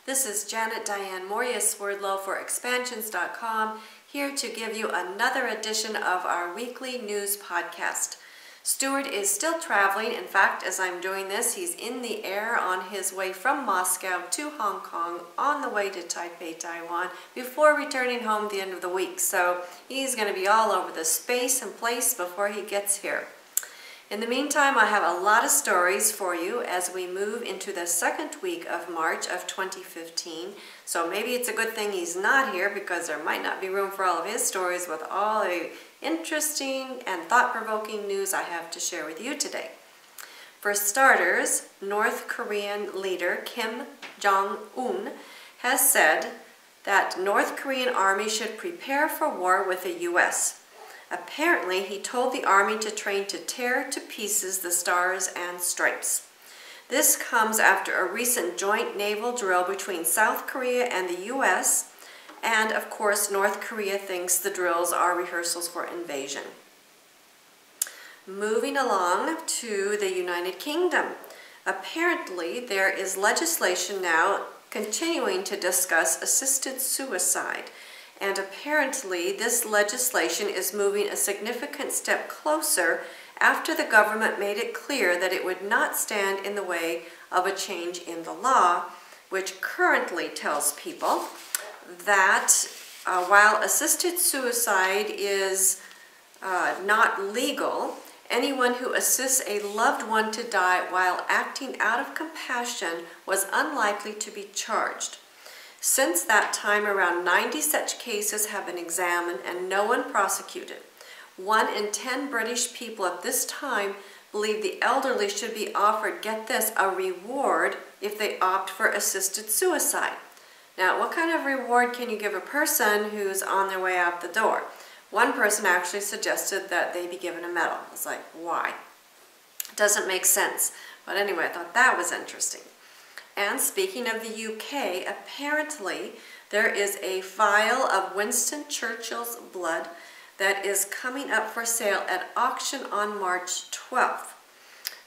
This is Diane Mourglia-Swerdlow for Expansions.com, here to give you another edition of our weekly news podcast. Stewart is still traveling. In fact, as I'm doing this, he's in the air on his way from Moscow to Hong Kong on the way to Taipei, Taiwan, before returning home at the end of the week. So he's going to be all over the space and place before he gets here. In the meantime, I have a lot of stories for you as we move into the second week of March of 2015. So maybe it's a good thing he's not here, because there might not be room for all of his stories with all the interesting and thought-provoking news I have to share with you today. For starters, North Korean leader Kim Jong-un has said that North Korean army should prepare for war with the U.S. Apparently, he told the army to train to tear to pieces the stars and stripes. This comes after a recent joint naval drill between South Korea and the U.S., and of course, North Korea thinks the drills are rehearsals for invasion. Moving along to the United Kingdom. Apparently, there is legislation now continuing to discuss assisted suicide. And apparently this legislation is moving a significant step closer after the government made it clear that it would not stand in the way of a change in the law, which currently tells people that while assisted suicide is not legal, anyone who assists a loved one to die while acting out of compassion was unlikely to be charged. Since that time, around 90 such cases have been examined and no one prosecuted. 1 in 10 British people at this time believe the elderly should be offered, get this, a reward if they opt for assisted suicide. Now, what kind of reward can you give a person who's on their way out the door? One person actually suggested that they be given a medal. I was like, why? It doesn't make sense. But anyway, I thought that was interesting. And speaking of the UK, apparently there is a vial of Winston Churchill's blood that is coming up for sale at auction on March 12th.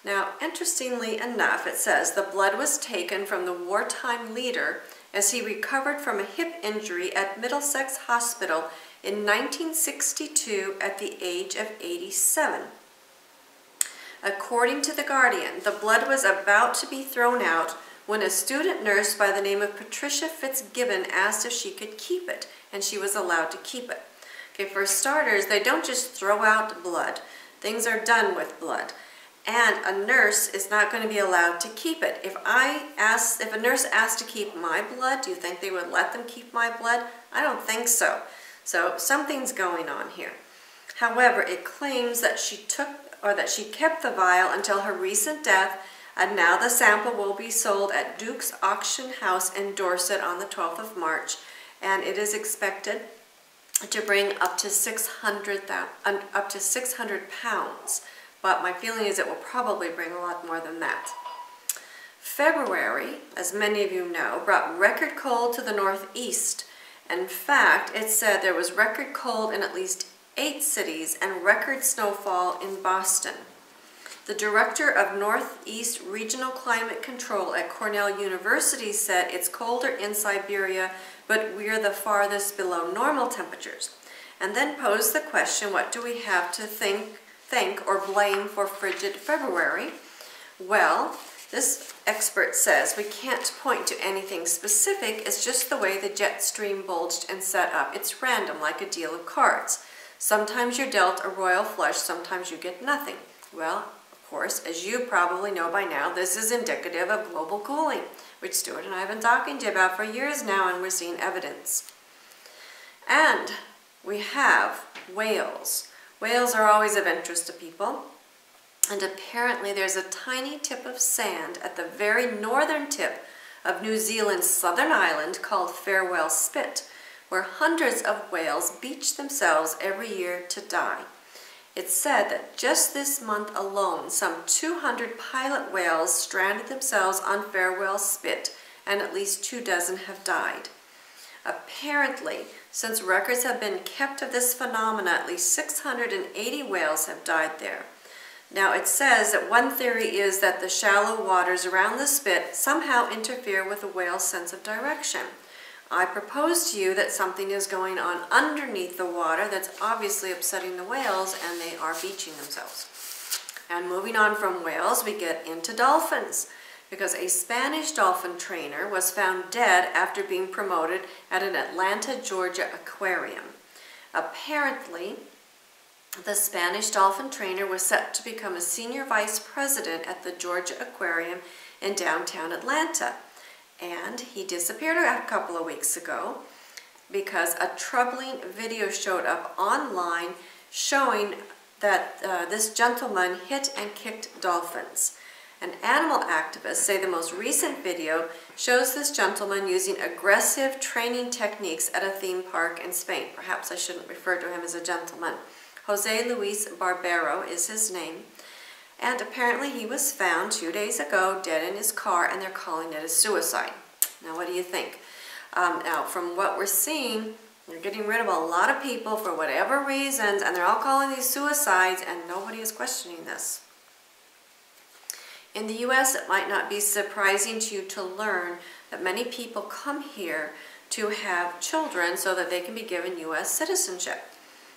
Now, interestingly enough, it says the blood was taken from the wartime leader as he recovered from a hip injury at Middlesex Hospital in 1962 at the age of 87. According to The Guardian, the blood was about to be thrown out when a student nurse by the name of Patricia Fitzgibbon asked if she could keep it, and she was allowed to keep it. Okay, for starters, they don't just throw out blood. Things are done with blood. And a nurse is not going to be allowed to keep it. If a nurse asked to keep my blood, do you think they would let them keep my blood? I don't think so. So something's going on here. However, it claims that she kept the vial until her recent death, and now the sample will be sold at Duke's Auction House in Dorset on the 12th of March, and it is expected to bring up to 600 pounds. But my feeling is it will probably bring a lot more than that. February, as many of you know, brought record cold to the Northeast. In fact, it said there was record cold in at least 8 cities and record snowfall in Boston. The director of Northeast Regional Climate Control at Cornell University said it's colder in Siberia, but we're the farthest below normal temperatures. And then posed the question, what do we have to think or blame for frigid February? Well, this expert says we can't point to anything specific, it's just the way the jet stream bulged and set up. It's random, like a deal of cards. Sometimes you're dealt a royal flush, sometimes you get nothing. Well, of course, as you probably know by now, this is indicative of global cooling, which Stewart and I have been talking to you about for years now, and we're seeing evidence. And we have whales. Whales are always of interest to people, and apparently there's a tiny tip of sand at the very northern tip of New Zealand's southern island called Farewell Spit, where hundreds of whales beach themselves every year to die. It's said that just this month alone, some 200 pilot whales stranded themselves on Farewell Spit, and at least 24 have died. Apparently, since records have been kept of this phenomena, at least 680 whales have died there. Now it says that one theory is that the shallow waters around the spit somehow interfere with the whale's sense of direction. I propose to you that something is going on underneath the water that's obviously upsetting the whales, and they are beaching themselves. And moving on from whales, we get into dolphins, because a Spanish dolphin trainer was found dead after being promoted at an Atlanta, Georgia aquarium. Apparently, the Spanish dolphin trainer was set to become a senior vice president at the Georgia Aquarium in downtown Atlanta. And he disappeared a couple of weeks ago because a troubling video showed up online showing that this gentleman hit and kicked dolphins. And animal activists say the most recent video shows this gentleman using aggressive training techniques at a theme park in Spain. Perhaps I shouldn't refer to him as a gentleman. Jose Luis Barbero is his name. And apparently he was found 2 days ago dead in his car, and they're calling it a suicide. Now what do you think? Now from what we're seeing, they're getting rid of a lot of people for whatever reasons, and they're all calling these suicides, and nobody is questioning this. In the U.S., it might not be surprising to you to learn that many people come here to have children so that they can be given U.S. citizenship.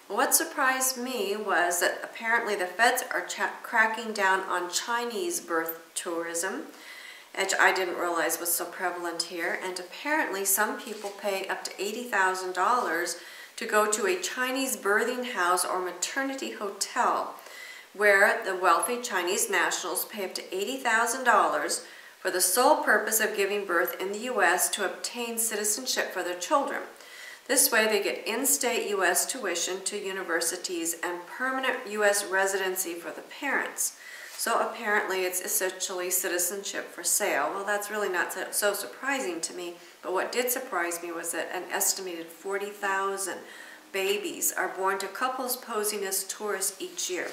What surprised me was that apparently the feds are cracking down on Chinese birth tourism, which I didn't realize was so prevalent here, and apparently some people pay up to $80,000 to go to a Chinese birthing house or maternity hotel, where the wealthy Chinese nationals pay up to $80,000 for the sole purpose of giving birth in the U.S. to obtain citizenship for their children. This way they get in-state U.S. tuition to universities and permanent U.S. residency for the parents. So apparently it's essentially citizenship for sale. Well, that's really not so surprising to me, but what did surprise me was that an estimated 40,000 babies are born to couples posing as tourists each year.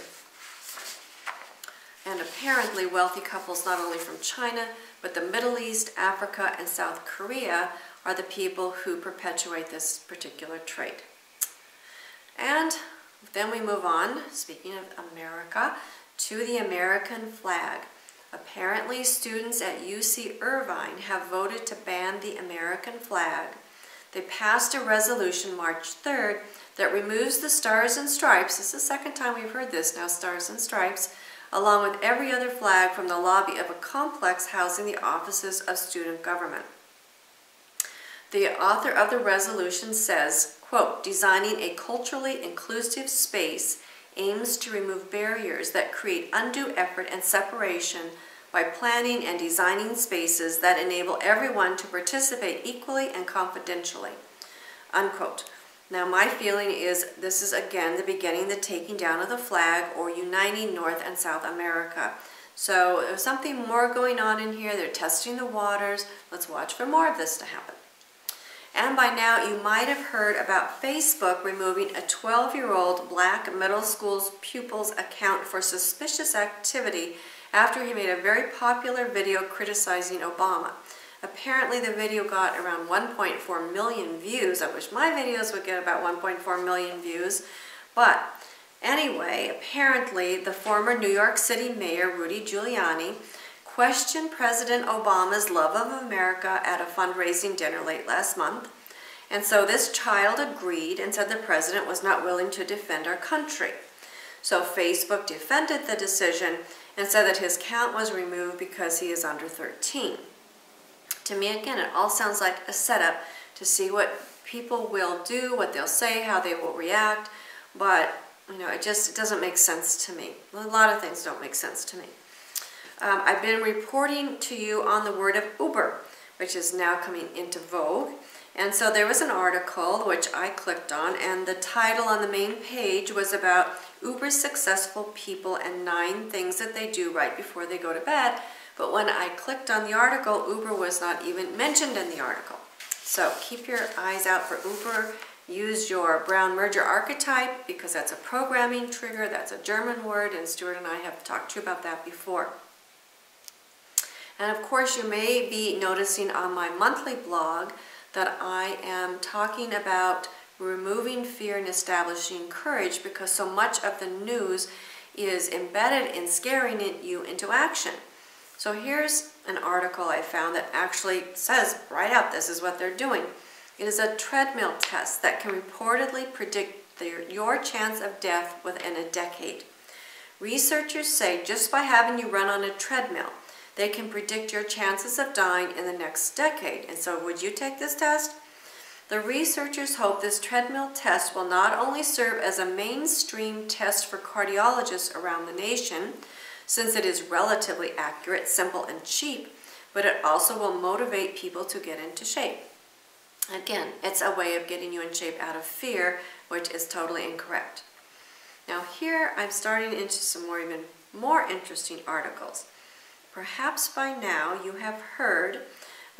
And apparently wealthy couples not only from China, but the Middle East, Africa, and South Korea are the people who perpetuate this particular trait. And then we move on, speaking of America, to the American flag. Apparently students at UC Irvine have voted to ban the American flag. They passed a resolution March 3rd that removes the stars and stripes. This is the second time we've heard this now, stars and stripes, along with every other flag from the lobby of a complex housing the offices of student government. The author of the resolution says, quote, "Designing a culturally inclusive space aims to remove barriers that create undue effort and separation by planning and designing spaces that enable everyone to participate equally and confidentially," unquote. Now my feeling is this is again the beginning, the taking down of the flag or uniting North and South America. So there's something more going on in here. They're testing the waters. Let's watch for more of this to happen. And by now you might have heard about Facebook removing a 12-year-old black middle school pupil's account for suspicious activity after he made a very popular video criticizing Obama. Apparently the video got around 1.4 million views. I wish my videos would get about 1.4 million views. But anyway, apparently the former New York City Mayor Rudy Giuliani questioned President Obama's love of America at a fundraising dinner late last month. And so this child agreed and said the president was not willing to defend our country. So Facebook defended the decision and said that his account was removed because he is under 13. To me, again, it all sounds like a setup to see what people will do, what they'll say, how they will react. But, you know, it doesn't make sense to me. A lot of things don't make sense to me. I've been reporting to you on the word of Uber, which is now coming into vogue. And so there was an article which I clicked on, and the title on the main page was about Uber's successful people and 9 things that they do right before they go to bed. But when I clicked on the article, Uber was not even mentioned in the article. So keep your eyes out for Uber. Use your Brown merger archetype because that's a programming trigger. That's a German word, and Stewart and I have talked to you about that before. And of course, you may be noticing on my monthly blog that I am talking about removing fear and establishing courage, because so much of the news is embedded in scaring you into action. So here's an article I found that actually says right out this is what they're doing. It is a treadmill test that can reportedly predict your chance of death within a decade. Researchers say just by having you run on a treadmill, they can predict your chances of dying in the next decade. And so would you take this test? The researchers hope this treadmill test will not only serve as a mainstream test for cardiologists around the nation, since it is relatively accurate, simple, and cheap, but it also will motivate people to get into shape. Again, it's a way of getting you in shape out of fear, which is totally incorrect. Now here I'm starting into some even more interesting articles. Perhaps by now you have heard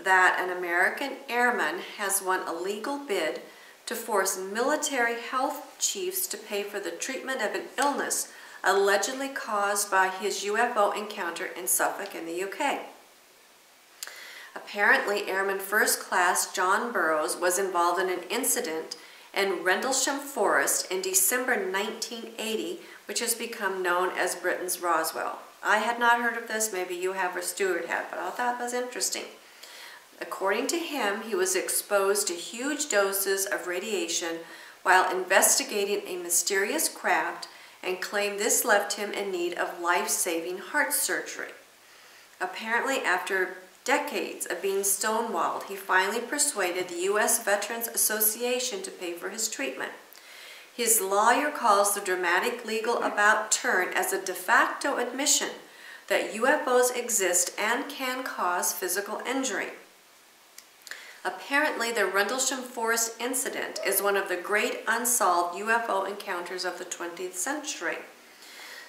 that an American airman has won a legal bid to force military health chiefs to pay for the treatment of an illness allegedly caused by his UFO encounter in Suffolk in the UK. Apparently, Airman First Class John Burroughs was involved in an incident in Rendlesham Forest in December 1980, which has become known as Britain's Roswell. I had not heard of this, maybe you have or Stewart had, but I thought it was interesting. According to him, he was exposed to huge doses of radiation while investigating a mysterious craft and claimed this left him in need of life-saving heart surgery. Apparently, after decades of being stonewalled, he finally persuaded the U.S. Veterans Association to pay for his treatment. His lawyer calls the dramatic legal about-turn as a de facto admission that UFOs exist and can cause physical injury. Apparently, the Rendlesham Forest incident is one of the great unsolved UFO encounters of the 20th century.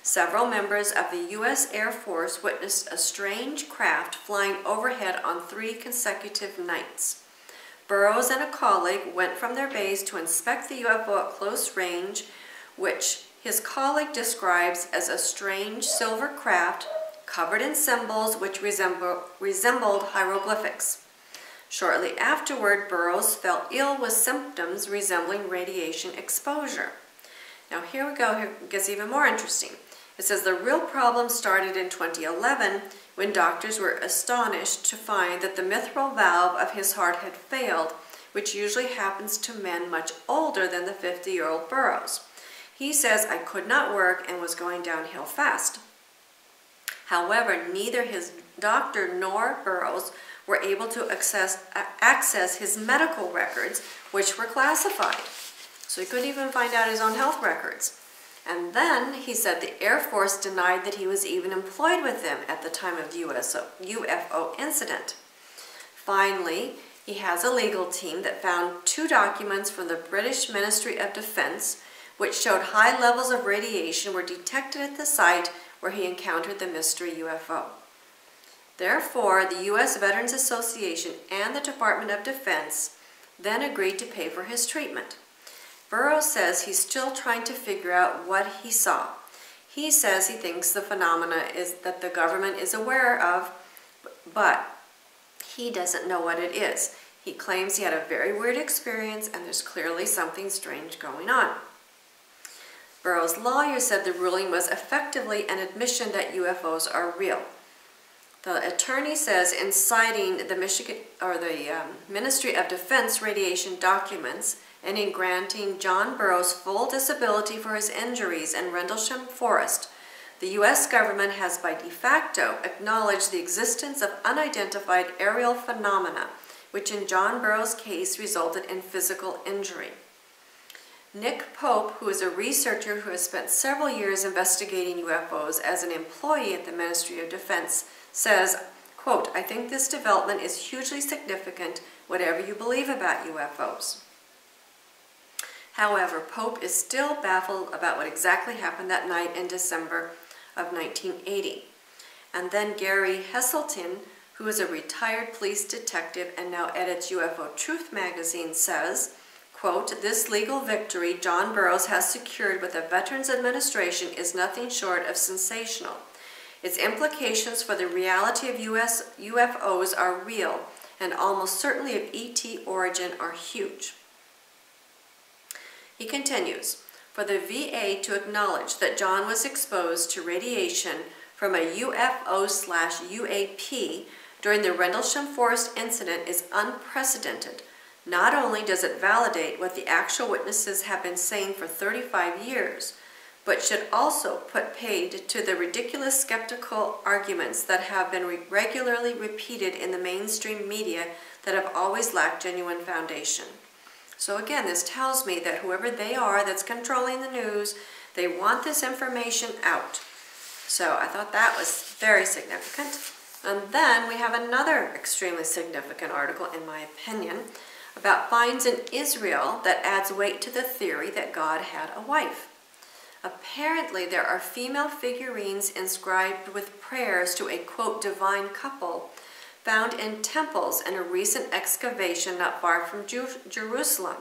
Several members of the U.S. Air Force witnessed a strange craft flying overhead on 3 consecutive nights. Burroughs and a colleague went from their base to inspect the UFO at close range, which his colleague describes as a strange silver craft covered in symbols which resembled hieroglyphics. Shortly afterward, Burroughs fell ill with symptoms resembling radiation exposure. Now here we go, here it gets even more interesting. It says the real problem started in 2011 when doctors were astonished to find that the mitral valve of his heart had failed, which usually happens to men much older than the 50-year-old Burroughs. He says, I could not work and was going downhill fast. However, neither his doctor nor Burroughs were able to access his medical records, which were classified. So he couldn't even find out his own health records. And then he said the Air Force denied that he was even employed with them at the time of the UFO incident. Finally, he has a legal team that found 2 documents from the British Ministry of Defense which showed high levels of radiation were detected at the site where he encountered the mystery UFO. Therefore, the U.S. Veterans Association and the Department of Defense then agreed to pay for his treatment. Burroughs says he's still trying to figure out what he saw. He says he thinks the phenomena is that the government is aware of, but he doesn't know what it is. He claims he had a very weird experience and there's clearly something strange going on. Burroughs' lawyer said the ruling was effectively an admission that UFOs are real. The attorney says in citing the Ministry of Defense radiation documents and in granting John Burroughs full disability for his injuries in Rendlesham Forest, the U.S. government has by de facto acknowledged the existence of unidentified aerial phenomena, which in John Burroughs' case resulted in physical injury. Nick Pope, who is a researcher who has spent several years investigating UFOs as an employee at the Ministry of Defense, says, quote, I think this development is hugely significant, whatever you believe about UFOs. However, Pope is still baffled about what exactly happened that night in December of 1980. And then Gary Heselton, who is a retired police detective and now edits UFO Truth magazine, says, quote, this legal victory John Burroughs has secured with the Veterans Administration is nothing short of sensational. Its implications for the reality of US UFOs are real, and almost certainly of ET origin are huge. He continues, for the VA to acknowledge that John was exposed to radiation from a UFO/UAP during the Rendlesham Forest incident is unprecedented. Not only does it validate what the actual witnesses have been saying for 35 years, but should also put paid to the ridiculous skeptical arguments that have been regularly repeated in the mainstream media that have always lacked genuine foundation. So again, this tells me that whoever they are that's controlling the news, they want this information out. So I thought that was very significant. And then we have another extremely significant article, in my opinion, about finds in Israel that adds weight to the theory that God had a wife. Apparently, there are female figurines inscribed with prayers to a, quote, divine couple found in temples in a recent excavation not far from Jerusalem.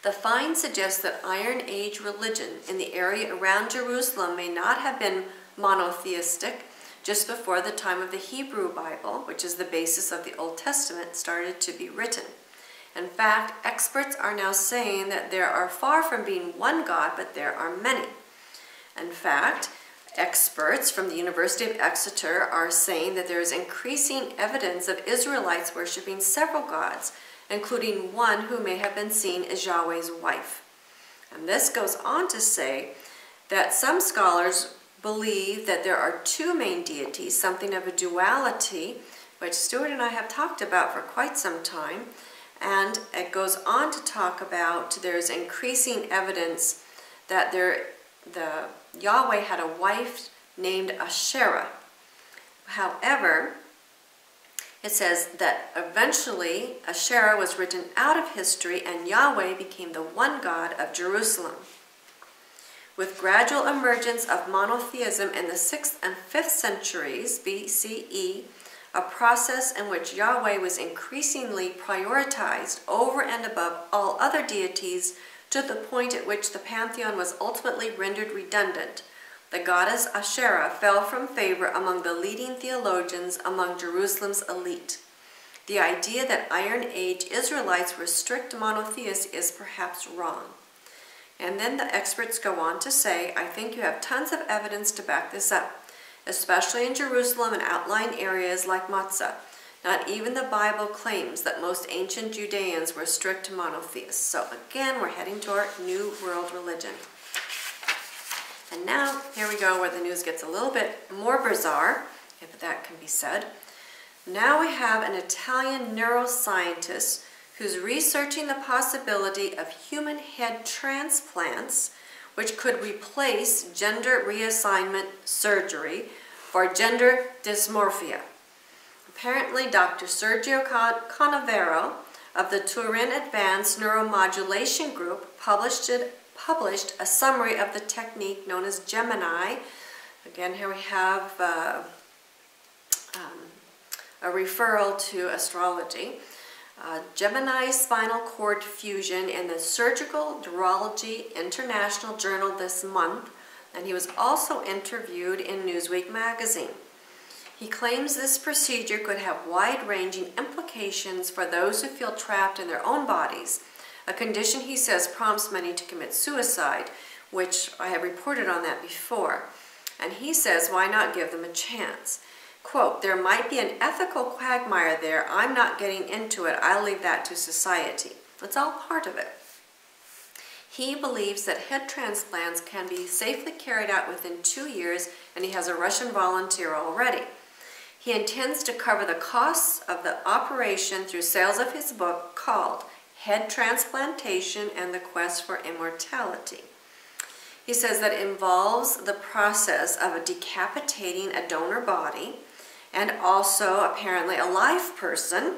The find suggests that Iron Age religion in the area around Jerusalem may not have been monotheistic just before the time of the Hebrew Bible, which is the basis of the Old Testament, started to be written. In fact, experts are now saying that there are far from being one God, but there are many. In fact, experts from the University of Exeter are saying that there is increasing evidence of Israelites worshiping several gods, including one who may have been seen as Yahweh's wife. And this goes on to say that some scholars believe that there are two main deities, something of a duality, which Stewart and I have talked about for quite some time. And it goes on to talk about there's increasing evidence that the Yahweh had a wife named Asherah. However, it says that eventually Asherah was written out of history and Yahweh became the one God of Jerusalem. With gradual emergence of monotheism in the 6th and 5th centuries BCE, a process in which Yahweh was increasingly prioritized over and above all other deities to the point at which the pantheon was ultimately rendered redundant, the goddess Asherah fell from favor among the leading theologians among Jerusalem's elite. The idea that Iron Age Israelites were strict monotheists is perhaps wrong. And then the experts go on to say, I think you have tons of evidence to back this up, especially in Jerusalem and outlying areas like Matzah. Not even the Bible claims that most ancient Judeans were strict monotheists. So again, we're heading toward New World religion. And now, here we go where the news gets a little bit more bizarre, if that can be said. Now we have an Italian neuroscientist who's researching the possibility of human head transplants which could replace gender reassignment surgery for gender dysmorphia. Apparently, Dr. Sergio Canavero of the Turin Advanced Neuromodulation Group published a summary of the technique known as Gemini. Again, here we have a referral to astrology. Gemini spinal cord fusion in the Surgical Neurology International Journal this month, and he was also interviewed in Newsweek magazine. He claims this procedure could have wide-ranging implications for those who feel trapped in their own bodies, a condition he says prompts many to commit suicide, which I have reported on that before. And he says, why not give them a chance? Quote, there might be an ethical quagmire there. I'm not getting into it. I'll leave that to society. That's all part of it. He believes that head transplants can be safely carried out within 2 years, and he has a Russian volunteer already. He intends to cover the costs of the operation through sales of his book called Head Transplantation and the Quest for Immortality. He says that it involves the process of decapitating a donor body and also apparently a live person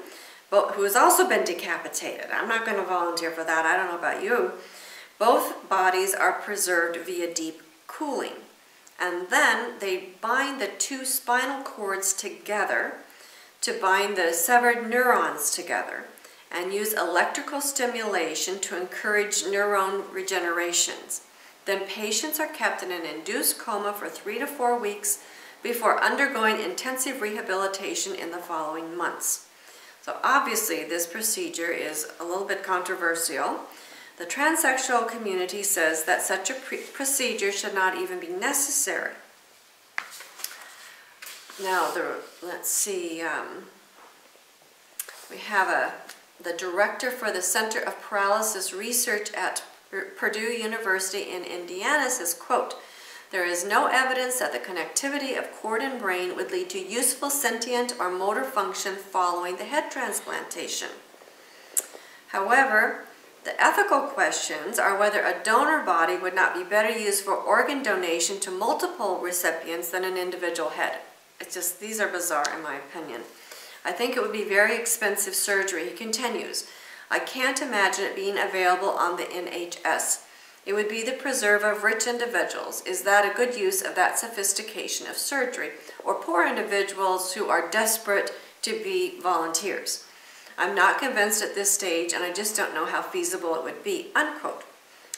who has also been decapitated. I'm not going to volunteer for that. I don't know about you. Both bodies are preserved via deep cooling. And then they bind the two spinal cords together to bind the severed neurons together and use electrical stimulation to encourage neuron regenerations. Then patients are kept in an induced coma for 3 to 4 weeks before undergoing intensive rehabilitation in the following months. So obviously this procedure is a little bit controversial, The transsexual community says that such a procedure should not even be necessary. Now, let's see, we have the director for the Center of Paralysis Research at Purdue University in Indiana says, quote, "There is no evidence that the connectivity of cord and brain would lead to useful sentient or motor function following the head transplantation. However, the ethical questions are whether a donor body would not be better used for organ donation to multiple recipients than an individual head." It's just, these are bizarre in my opinion. "I think it would be very expensive surgery," he continues. "I can't imagine it being available on the NHS. It would be the preserve of rich individuals. Is that a good use of that sophistication of surgery? Or poor individuals who are desperate to be volunteers? I'm not convinced at this stage, and I just don't know how feasible it would be," unquote.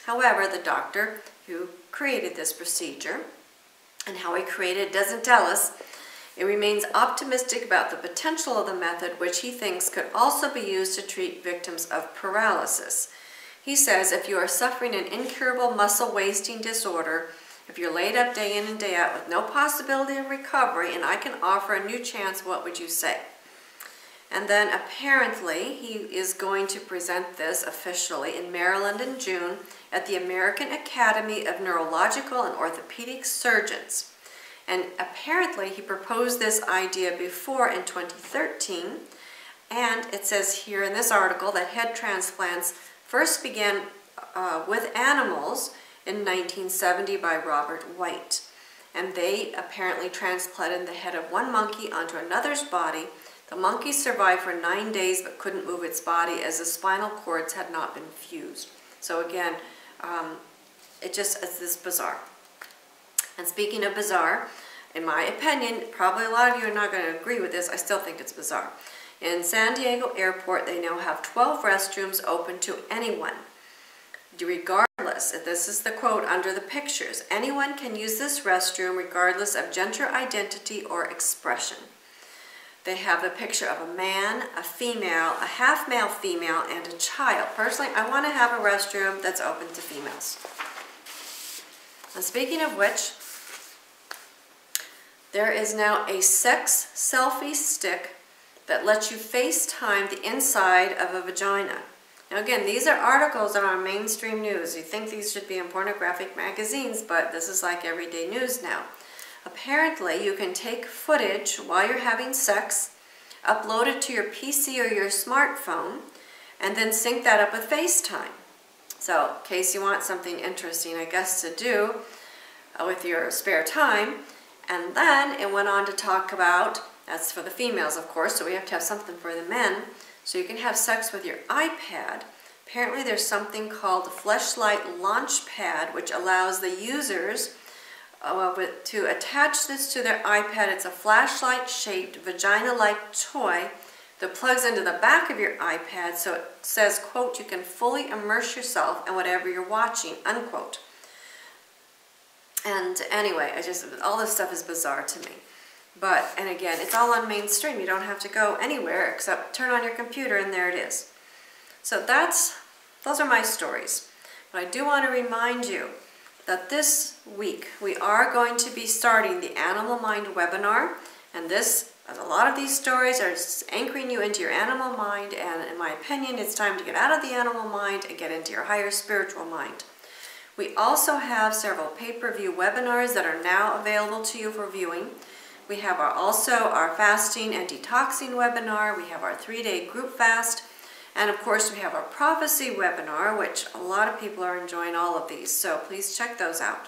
However, the doctor who created this procedure and how he created it doesn't tell us. It remains optimistic about the potential of the method, which he thinks could also be used to treat victims of paralysis. He says, "If you are suffering an incurable muscle wasting disorder, if you're laid up day in and day out with no possibility of recovery, and I can offer a new chance, what would you say?" And then apparently he is going to present this officially in Maryland in June at the American Academy of Neurological and Orthopedic Surgeons. And apparently he proposed this idea before in 2013, and it says here in this article that head transplants first began with animals in 1970 by Robert White. And they apparently transplanted the head of one monkey onto another's body. The monkey survived for 9 days but couldn't move its body as the spinal cords had not been fused. So again, it's this bizarre. And speaking of bizarre, in my opinion, probably a lot of you are not going to agree with this, I still think it's bizarre. In San Diego Airport, they now have 12 restrooms open to anyone. Regardless, this is the quote under the pictures, "Anyone can use this restroom regardless of gender identity or expression." They have the picture of a man, a female, a half male female, and a child. Personally, I want to have a restroom that's open to females. And speaking of which, there is now a sex selfie stick that lets you FaceTime the inside of a vagina. Now again, these are articles that are on mainstream news. You think these should be in pornographic magazines, but this is like everyday news now. Apparently, you can take footage while you're having sex, upload it to your PC or your smartphone, and then sync that up with FaceTime. So, in case you want something interesting, I guess, to do with your spare time. And then it went on to talk about, that's for the females, of course, so we have to have something for the men. So you can have sex with your iPad. Apparently there's something called the Fleshlight Launchpad, which allows the users to attach this to their iPad. It's a flashlight-shaped, vagina-like toy that plugs into the back of your iPad, so it says, quote, "You can fully immerse yourself in whatever you're watching," unquote. And anyway, all this stuff is bizarre to me. But, and again, it's all on mainstream. You don't have to go anywhere except turn on your computer and there it is. So those are my stories. But I do want to remind you that this week we are going to be starting the Animal Mind webinar. And a lot of these stories are anchoring you into your animal mind. And in my opinion, it's time to get out of the animal mind and get into your higher spiritual mind. We also have several pay-per-view webinars that are now available to you for viewing. We have also our fasting and detoxing webinar. We have our 3-day group fast. And of course, we have our prophecy webinar, which a lot of people are enjoying all of these. So please check those out.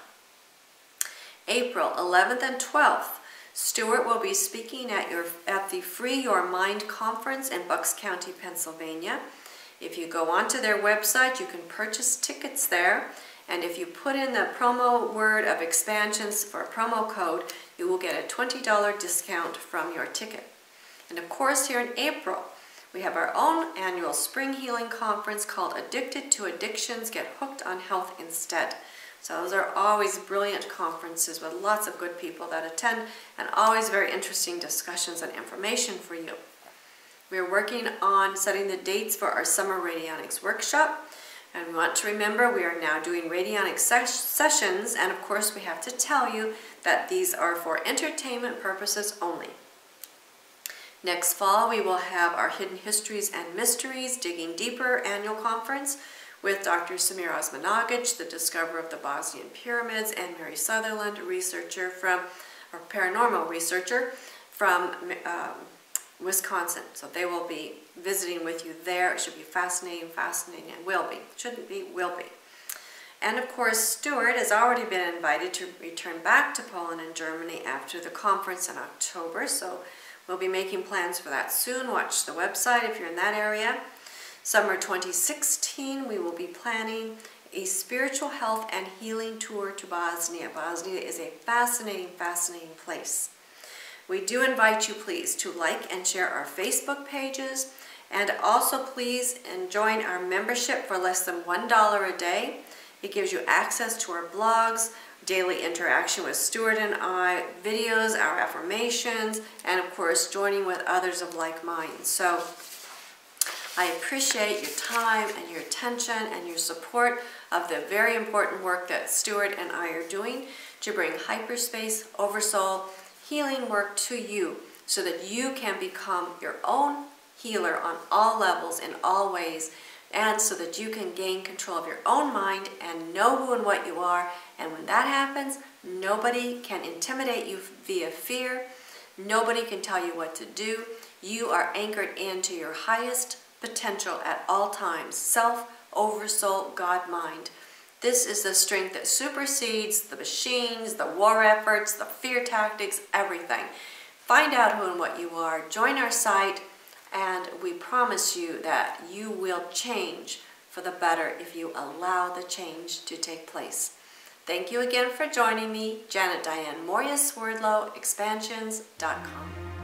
April 11th and 12th, Stewart will be speaking at the Free Your Mind Conference in Bucks County, Pennsylvania. If you go onto their website, you can purchase tickets there. And if you put in the promo word of expansions for a promo code, you will get a $20 discount from your ticket. And of course, here in April, we have our own annual spring healing conference called Addicted to Addictions, Get Hooked on Health Instead. So those are always brilliant conferences with lots of good people that attend and always very interesting discussions and information for you. We're working on setting the dates for our Summer Radionics Workshop. And we want to remember we are now doing radionic sessions, and of course we have to tell you that these are for entertainment purposes only. Next fall we will have our Hidden Histories and Mysteries Digging Deeper annual conference with Dr. Samir Osmanagic, the discoverer of the Bosnian pyramids, and Mary Sutherland, a paranormal researcher from Wisconsin. So they will be visiting with you there. It should be fascinating, and will be. Shouldn't be, will be. And of course, Stewart has already been invited to return back to Poland and Germany after the conference in October. So we'll be making plans for that soon. Watch the website if you're in that area. Summer 2016, we will be planning a spiritual health and healing tour to Bosnia. Bosnia is a fascinating place. We do invite you, please, to like and share our Facebook pages, and also please join our membership for less than $1 a day. It gives you access to our blogs, daily interaction with Stewart and I, videos, our affirmations, and of course joining with others of like mind. So I appreciate your time and your attention and your support of the very important work that Stewart and I are doing to bring hyperspace, oversoul, healing work to you so that you can become your own healer on all levels, in all ways, and so that you can gain control of your own mind and know who and what you are. And when that happens, nobody can intimidate you via fear. Nobody can tell you what to do. You are anchored into your highest potential at all times. Self, oversoul, God, mind. This is the strength that supersedes the machines, the war efforts, the fear tactics, everything. Find out who and what you are. Join our site, and we promise you that you will change for the better if you allow the change to take place. Thank you again for joining me. Janet Diane Mourglia-Swerdlow, expansions.com.